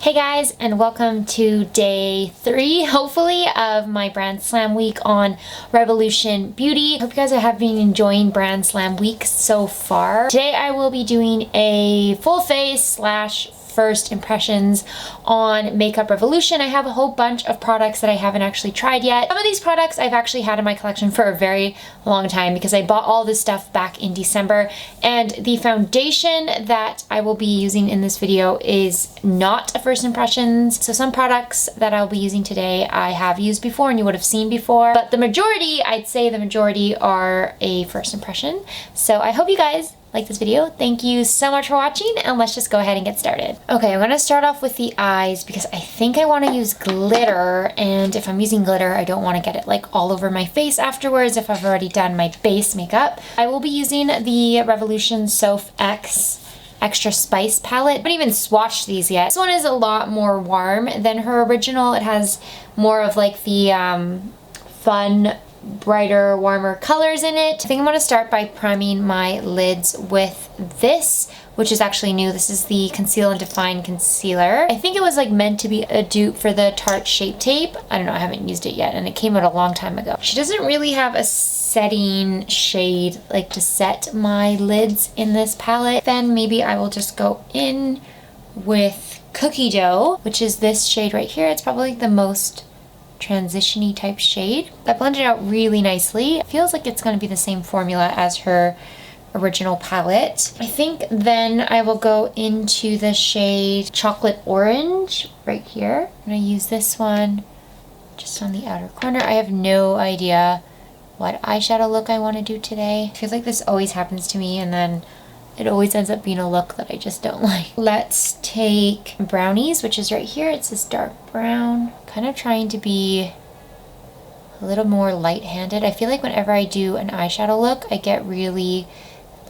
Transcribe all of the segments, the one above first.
Hey guys, and welcome to day 3, hopefully, of my Brand Slam week on Revolution Beauty. Hope you guys have been enjoying Brand Slam week so far. Today I will be doing a full face / first impressions on Makeup Revolution. I have a whole bunch of products that I haven't actually tried yet. Some of these products I've actually had in my collection for a very long time because I bought all this stuff back in December, and the foundation that I will be using in this video is not a first impressions. So some products that I'll be using today I have used before and you would have seen before, but the majority, I'd say the majority, are a first impression. So I hope you guys like this video. Thank you so much for watching, and let's just go ahead and get started. Okay, I'm gonna start off with the eyes because I think I want to use glitter, and if I'm using glitter, I don't want to get it like all over my face afterwards if I've already done my base makeup. I will be using the Revolution Soph X Extra Spice palette. I haven't even swatched these yet. This one is a lot more warm than her original. It has more of like the fun, brighter, warmer colors in it. I think I'm going to start by priming my lids with this, which is actually new. This is the Conceal and Define Concealer. I think it was like meant to be a dupe for the Tarte Shape Tape. I don't know, I haven't used it yet, and it came out a long time ago. She doesn't really have a setting shade like to set my lids in this palette. Then maybe I will just go in with Cookie Dough, which is this shade right here. It's probably the most transition-y type shade. That blended out really nicely. It feels like it's going to be the same formula as her original palette. I think then I will go into the shade Chocolate Orange right here. I'm going to use this one just on the outer corner. I have no idea what eyeshadow look I want to do today. I feel like this always happens to me, and then it always ends up being a look that I just don't like. Let's take Brownies, which is right here. It's this dark brown. Kind of trying to be a little more light-handed. I feel like whenever I do an eyeshadow look, I get really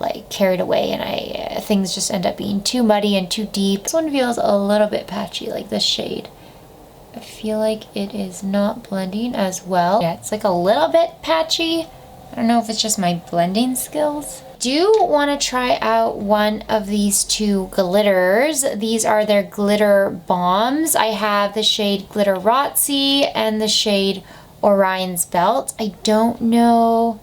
like carried away, and things just end up being too muddy and too deep. This one feels a little bit patchy, like this shade. I feel like it is not blending as well. Yeah, it's like a little bit patchy. I don't know if it's just my blending skills. Do want to try out one of these two glitters. These are their glitter bombs. I have the shade Glitteratzi and the shade Orion's Belt. I don't know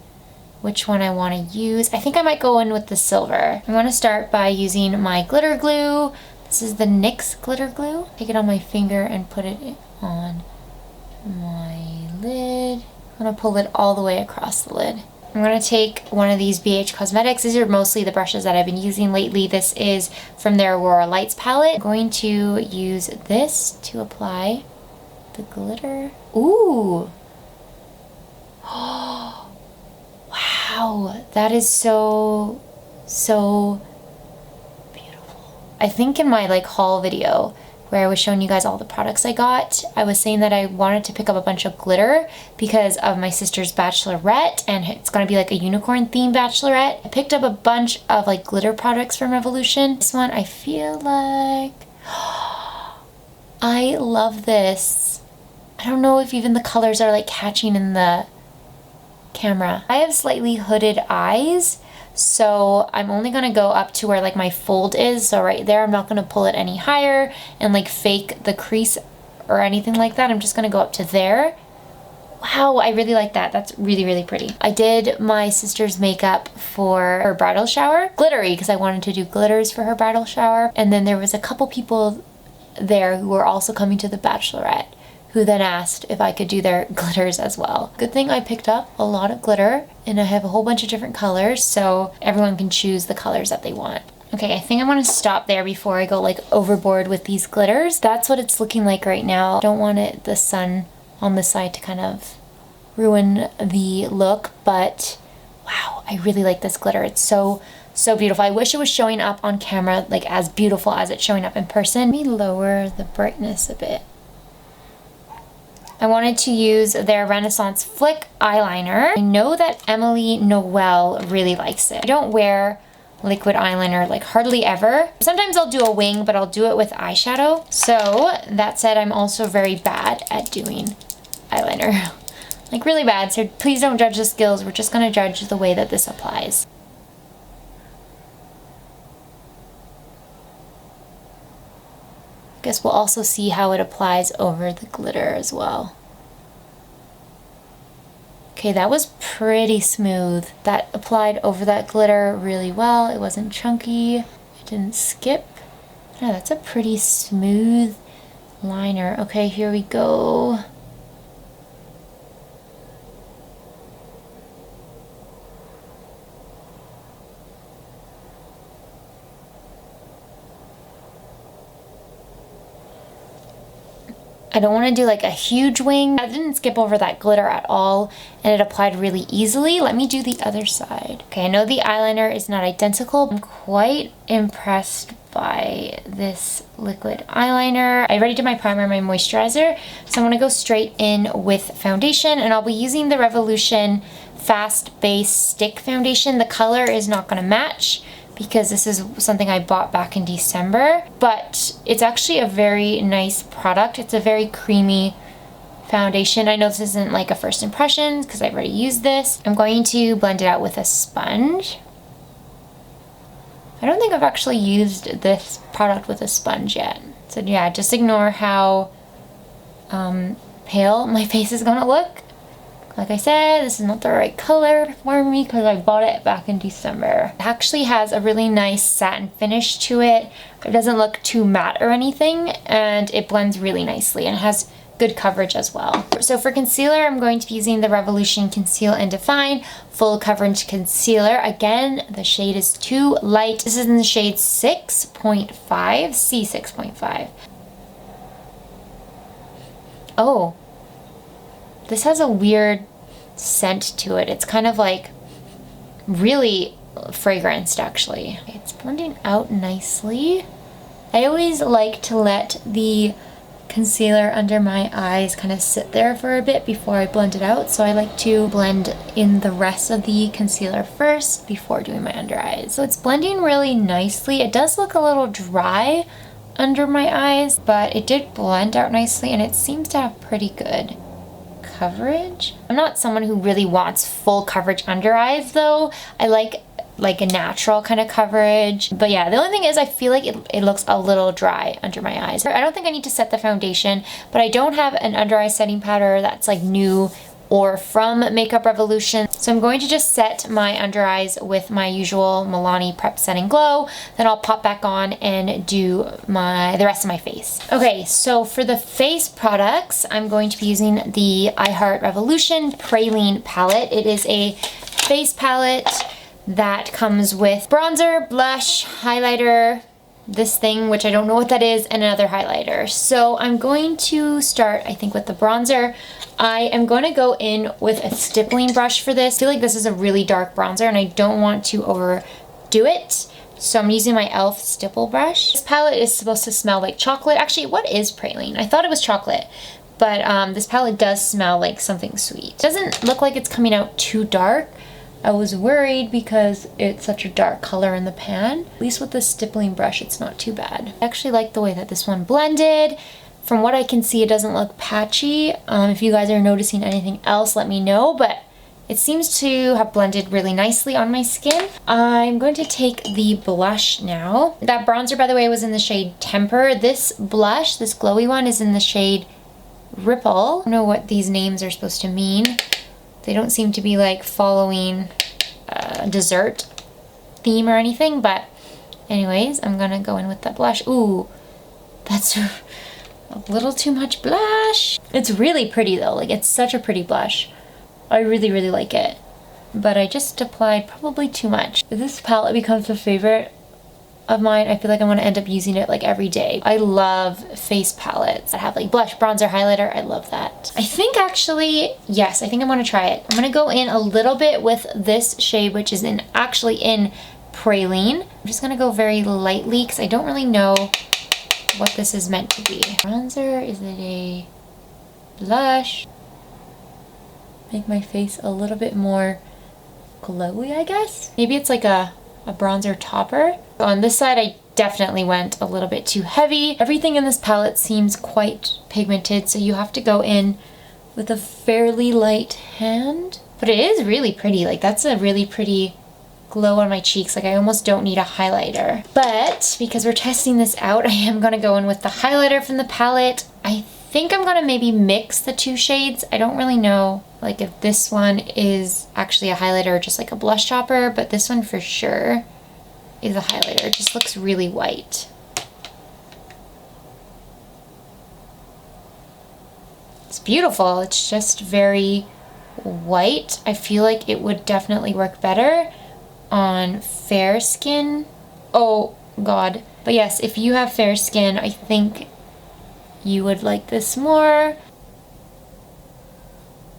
which one I want to use. I think I might go in with the silver. I want to start by using my glitter glue. This is the NYX glitter glue. Take it on my finger and put it on my lid. I'm going to pull it all the way across the lid. I'm going to take one of these BH Cosmetics. These are mostly the brushes that I've been using lately. This is from their Aurora Lights palette. I'm going to use this to apply the glitter. Ooh. Oh, wow. That is so beautiful. I think in my like haul video where I was showing you guys all the products I got, I was saying that I wanted to pick up a bunch of glitter because of my sister's bachelorette, and it's going to be like a unicorn themed bachelorette. I picked up a bunch of like glitter products from Revolution. This one I feel like I love this. I don't know if even the colors are like catching in the camera. I have slightly hooded eyes, so I'm only going to go up to where like my fold is. So right there, I'm not going to pull it any higher and like fake the crease or anything like that. I'm just going to go up to there. Wow, I really like that. That's really, really pretty. I did my sister's makeup for her bridal shower. Glittery, because I wanted to do glitters for her bridal shower. And then there was a couple people there who were also coming to the bachelorette, who then asked if I could do their glitters as well. Good thing I picked up a lot of glitter, and I have a whole bunch of different colors, so everyone can choose the colors that they want. Okay, I think I want to stop there before I go like overboard with these glitters. That's what it's looking like right now. Don't want the sun on the side to kind of ruin the look, but wow, I really like this glitter. It's so beautiful. I wish it was showing up on camera like as beautiful as it's showing up in person. Let me lower the brightness a bit. I wanted to use their Renaissance Flick eyeliner. I know that Emily Noel really likes it. I don't wear liquid eyeliner like hardly ever. Sometimes I'll do a wing, but I'll do it with eyeshadow. So that said, I'm also very bad at doing eyeliner. Like really bad, so please don't judge the skills. We're just gonna judge the way that this applies. this, we'll also see how it applies over the glitter as well. Okay, that was pretty smooth. That applied over that glitter really well. It wasn't chunky. It didn't skip. Yeah, that's a pretty smooth liner. Okay, here we go. I don't want to do like a huge wing. I didn't skip over that glitter at all, and it applied really easily. Let me do the other side. Okay, I know the eyeliner is not identical. I'm quite impressed by this liquid eyeliner. I already did my primer and my moisturizer, so I'm going to go straight in with foundation, and I'll be using the Revolution Fast Base Stick Foundation. The color is not going to match because this is something I bought back in December, but it's actually a very nice product. It's a very creamy foundation. I know this isn't like a first impression because I've already used this. I'm going to blend it out with a sponge. I don't think I've actually used this product with a sponge yet. So yeah, just ignore how pale my face is gonna look. Like I said, this is not the right color for me because I bought it back in December. It actually has a really nice satin finish to it. It doesn't look too matte or anything, and it blends really nicely, and it has good coverage as well. So for concealer, I'm going to be using the Revolution Conceal and Define Full Coverage Concealer. Again, the shade is too light. This is in the shade 6.5, C6.5. Oh. This has a weird scent to it. It's kind of like really fragranced actually. It's blending out nicely. I always like to let the concealer under my eyes kind of sit there for a bit before I blend it out. So I like to blend in the rest of the concealer first before doing my under eyes. So it's blending really nicely. It does look a little dry under my eyes, but it did blend out nicely, and it seems to have pretty good coverage. I'm not someone who really wants full coverage under eyes though. I like a natural kind of coverage. But yeah, the only thing is I feel like it looks a little dry under my eyes. I don't think I need to set the foundation, but I don't have an under eye setting powder that's like new or from Makeup Revolution. So I'm going to just set my under eyes with my usual Milani Prep Set and Glow. Then I'll pop back on and do the rest of my face. Okay, so for the face products, I'm going to be using the I Heart Revolution Praline palette. It is a face palette that comes with bronzer, blush, highlighter, this thing, which I don't know what that is, and another highlighter. So I'm going to start, I think, with the bronzer. I am going to go in with a stippling brush for this. I feel like this is a really dark bronzer and I don't want to overdo it. So I'm using my e.l.f. stipple brush. This palette is supposed to smell like chocolate. Actually, what is praline? I thought it was chocolate, but this palette does smell like something sweet. It doesn't look like it's coming out too dark. I was worried because it's such a dark color in the pan. At least with the stippling brush, it's not too bad. I actually like the way that this one blended. From what I can see, it doesn't look patchy. If you guys are noticing anything else, let me know, but it seems to have blended really nicely on my skin. I'm going to take the blush now. That bronzer, by the way, was in the shade Temper. This blush, this glowy one, is in the shade Ripple. I don't know what these names are supposed to mean. They don't seem to be like following a dessert theme or anything, but anyways, I'm gonna go in with that blush. Ooh, that's a little too much blush. It's really pretty though, like it's such a pretty blush. I really, really like it. But I just applied probably too much. If this palette becomes a favorite of mine, I feel like I'm gonna end up using it like every day. I love face palettes that have like blush, bronzer, highlighter. I love that. I think actually, yes, I think I'm gonna try it. I'm gonna go in a little bit with this shade, which is actually in Praline. I'm just gonna go very lightly because I don't really know what this is meant to be. Bronzer, is it a blush? Make my face a little bit more glowy, I guess. Maybe it's like a bronzer topper. On this side, I definitely went a little bit too heavy. Everything in this palette seems quite pigmented, so you have to go in with a fairly light hand. But it is really pretty. Like, that's a really pretty glow on my cheeks. Like I almost don't need a highlighter. But because we're testing this out, I am gonna go in with the highlighter from the palette. I think I'm gonna maybe mix the two shades. I don't really know like if this one is actually a highlighter or just like a blush topper, but this one for sure is a highlighter. It just looks really white. It's beautiful. It's just very white. I feel like it would definitely work better on fair skin. Oh God. But yes, if you have fair skin, I think you would like this more.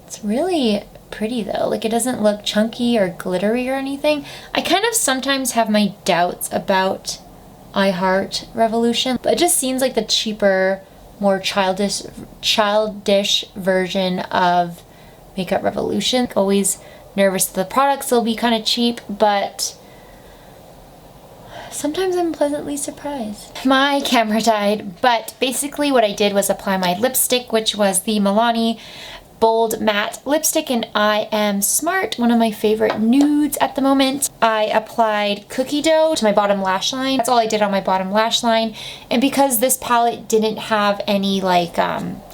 It's really pretty though. Like it doesn't look chunky or glittery or anything. I kind of sometimes have my doubts about I Heart Revolution, but it just seems like the cheaper, more childish version of Makeup Revolution. Always nervous that the products will be kind of cheap, but sometimes I'm pleasantly surprised. My camera died, but basically what I did was apply my lipstick, which was the Milani Bold Matte Lipstick in I Am Smart, one of my favorite nudes at the moment. I applied cookie dough to my bottom lash line. That's all I did on my bottom lash line. And because this palette didn't have any like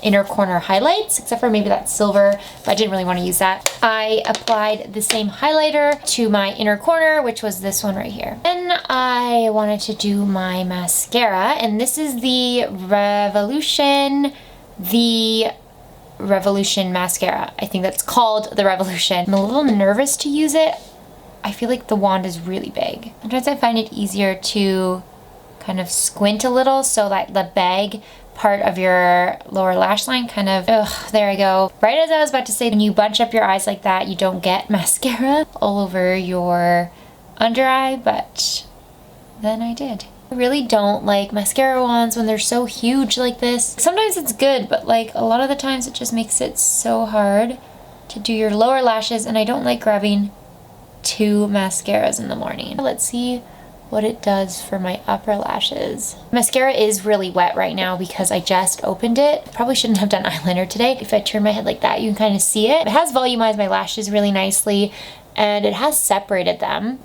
inner corner highlights, except for maybe that silver, but I didn't really want to use that, I applied the same highlighter to my inner corner, which was this one right here. Then I wanted to do my mascara, and this is the Revolution mascara. I think that's called the Revolution. I'm a little nervous to use it. I feel like the wand is really big. Sometimes I find it easier to kind of squint a little so that the bag part of your lower lash line kind of, there I go. Right as I was about to say, when you bunch up your eyes like that, you don't get mascara all over your under eye, but then I did. I really don't like mascara wands when they're so huge like this. Sometimes it's good, but like a lot of the times it just makes it so hard to do your lower lashes, and I don't like grabbing two mascaras in the morning. Let's see what it does for my upper lashes. Mascara is really wet right now because I just opened it. Probably shouldn't have done eyeliner today. If I turn my head like that, you can kind of see it. It has volumized my lashes really nicely, and it has separated them.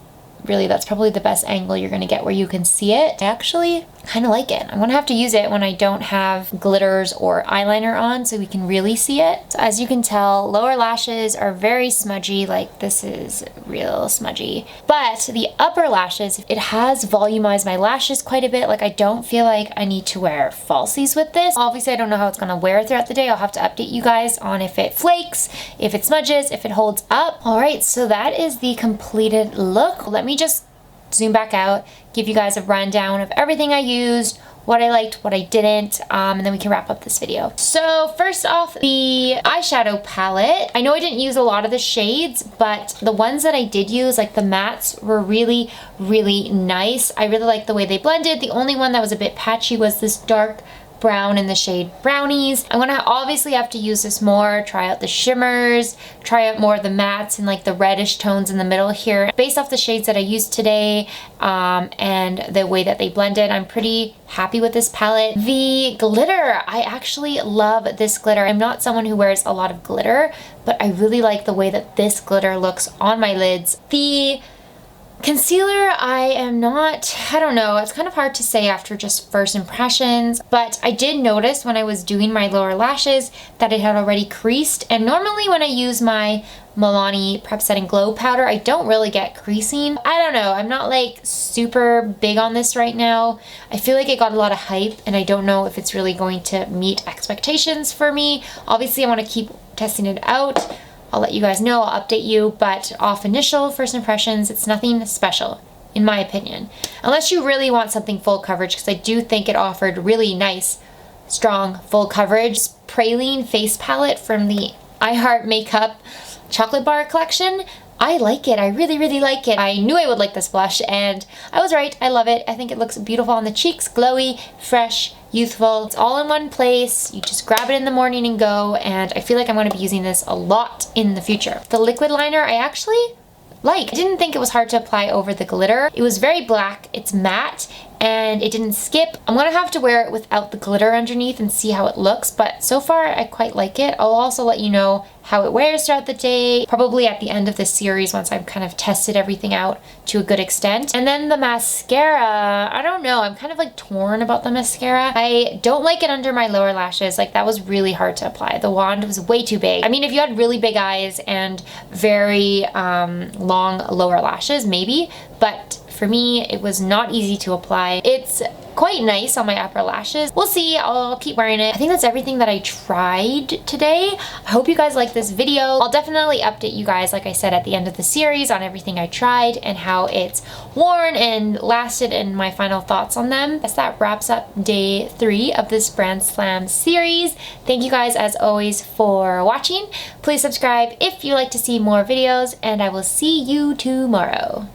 Really, that's probably the best angle you're gonna get where you can see it. I actually kind of like it. I'm gonna have to use it when I don't have glitters or eyeliner on so we can really see it. So as you can tell, lower lashes are very smudgy. Like this is real smudgy. But the upper lashes, it has volumized my lashes quite a bit. Like I don't feel like I need to wear falsies with this. Obviously, I don't know how it's gonna wear throughout the day. I'll have to update you guys on if it flakes, if it smudges, if it holds up. All right, so that is the completed look. Let me just zoom back out, give you guys a rundown of everything I used, what I liked, what I didn't, and then we can wrap up this video. So first off, the eyeshadow palette. I know I didn't use a lot of the shades, but the ones that I did use, like the mattes, were really, really nice. I really like the way they blended. The only one that was a bit patchy was this dark brown in the shade Brownies. I'm gonna obviously have to use this more, try out the shimmers, try out more of the mattes and like the reddish tones in the middle here. Based off the shades that I used today and the way that they blended, I'm pretty happy with this palette. The glitter, I actually love this glitter. I'm not someone who wears a lot of glitter, but I really like the way that this glitter looks on my lids. The concealer, I don't know, it's kind of hard to say after just first impressions, but I did notice when I was doing my lower lashes that it had already creased, and normally when I use my Milani Prep Setting Glow Powder, I don't really get creasing. I don't know, I'm not like super big on this right now. I feel like it got a lot of hype, and I don't know if it's really going to meet expectations for me. Obviously, I want to keep testing it out. I'll let you guys know, I'll update you, but off initial first impressions, it's nothing special, in my opinion. Unless you really want something full coverage, because I do think it offered really nice, strong, full coverage. Praline face palette from the I Heart Makeup Chocolate Bar collection. I like it, I really, really like it. I knew I would like this blush, and I was right, I love it. I think it looks beautiful on the cheeks, glowy, fresh, youthful. It's all in one place. You just grab it in the morning and go, and I feel like I'm going to be using this a lot in the future. The liquid liner I actually like. I didn't think it was hard to apply over the glitter. It was very black, it's matte, and it didn't skip. I'm gonna have to wear it without the glitter underneath and see how it looks, but so far I quite like it. I'll also let you know how it wears throughout the day, probably at the end of this series once I've kind of tested everything out to a good extent. And then the mascara, I don't know, I'm kind of like torn about the mascara. I don't like it under my lower lashes. Like that was really hard to apply. The wand was way too big. I mean, if you had really big eyes and very long lower lashes, maybe, but for me, it was not easy to apply. It's quite nice on my upper lashes. We'll see, I'll keep wearing it. I think that's everything that I tried today. I hope you guys like this video. I'll definitely update you guys, like I said, at the end of the series on everything I tried and how it's worn and lasted and my final thoughts on them. As that wraps up day 3 of this Brand Slam series. Thank you guys as always for watching. Please subscribe if you like to see more videos, and I will see you tomorrow.